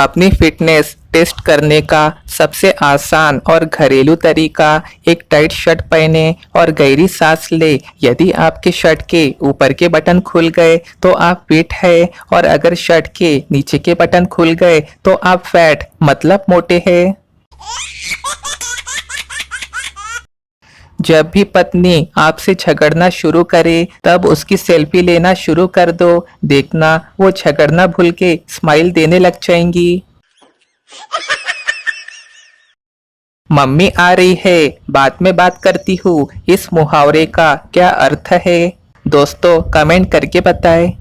अपनी fitness test करने का सबसे आसान और घरेलू तरीका एक टाइट शर्ट पहने और गहरी सांस ले। यदि आपके शर्ट के ऊपर के बटन खुल गए तो आप फिट है, और अगर शर्ट के नीचे के बटन खुल गए तो आप फैट मतलब मोटे हैं। जब भी पत्नी आपसे झगड़ना शुरू करे तब उसकी सेल्फी लेना शुरू कर दो। देखना वो झगड़ना भूल के स्माइल देने लग जाएंगी। मम्मी आ रही है, बाद में बात करती हूँ, इस मुहावरे का क्या अर्थ है? दोस्तों कमेंट करके बताएं।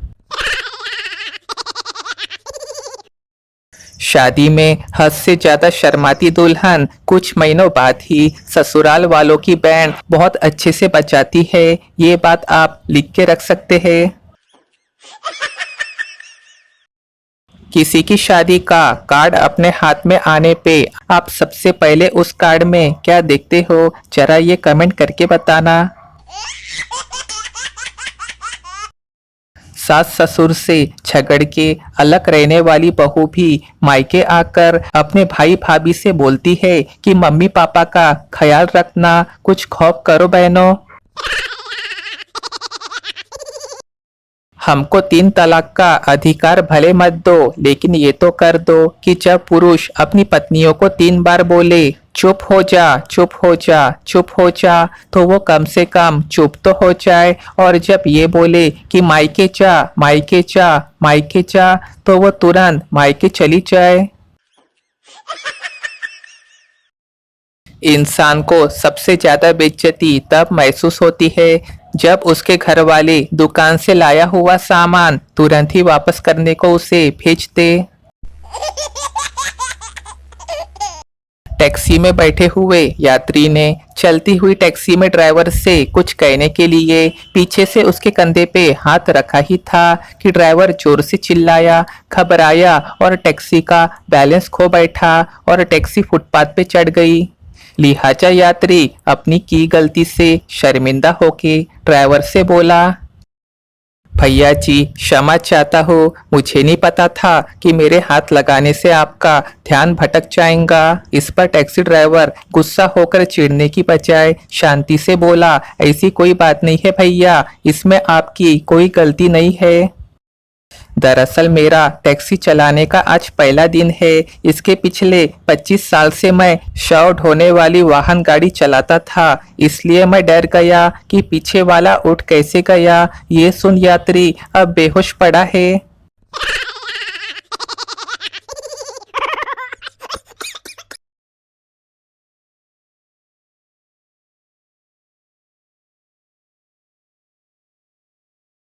शादी में हद से ज्यादा शर्माती दुल्हन कुछ महीनों बाद ही ससुराल वालों की बैंड बहुत अच्छे से बजाती है। ये बात आप लिख के रख सकते हैं। किसी की शादी का कार्ड अपने हाथ में आने पे आप सबसे पहले उस कार्ड में क्या देखते हो? जरा ये कमेंट करके बताना। सास ससुर से झगड़ के अलग रहने वाली बहू भी मायके आकर अपने भाई भाभी से बोलती है कि मम्मी पापा का ख्याल रखना, कुछ खौफ करो बहनों। हमको 3 तलाक का अधिकार भले मत दो, लेकिन ये तो कर दो कि जब पुरुष अपनी पत्नियों को 3 बार बोले चुप हो जा, चुप हो जा, चुप हो जा, तो वो कम से कम चुप तो हो जाए। और जब ये बोले कि मायके जा, मायके जा, मायके जा, तो वो तुरंत मायके चली जाए। इंसान को सबसे ज्यादा बेइज्जती तब महसूस होती है जब उसके घर वाले दुकान से लाया हुआ सामान तुरंत ही वापस करने को उसे भेज दे। टैक्सी में बैठे हुए यात्री ने चलती हुई टैक्सी में ड्राइवर से कुछ कहने के लिए पीछे से उसके कंधे पे हाथ रखा ही था कि ड्राइवर जोर से चिल्लाया, घबराया और टैक्सी का बैलेंस खो बैठा और टैक्सी फुटपाथ पे चढ़ गई। लिहाजा यात्री अपनी की गलती से शर्मिंदा होके ड्राइवर से बोला, भैया जी क्षमा चाहता हूँ, मुझे नहीं पता था कि मेरे हाथ लगाने से आपका ध्यान भटक जाएगा। इस पर टैक्सी ड्राइवर गुस्सा होकर चिढ़ने की बजाय शांति से बोला, ऐसी कोई बात नहीं है भैया, इसमें आपकी कोई गलती नहीं है। दरअसल मेरा टैक्सी चलाने का आज पहला दिन है। इसके पिछले 25 साल से मैं शव ढोने वाली वाहन गाड़ी चलाता था, इसलिए मैं डर गया कि पीछे वाला उठ कैसे गया। ये सुन यात्री अब बेहोश पड़ा है।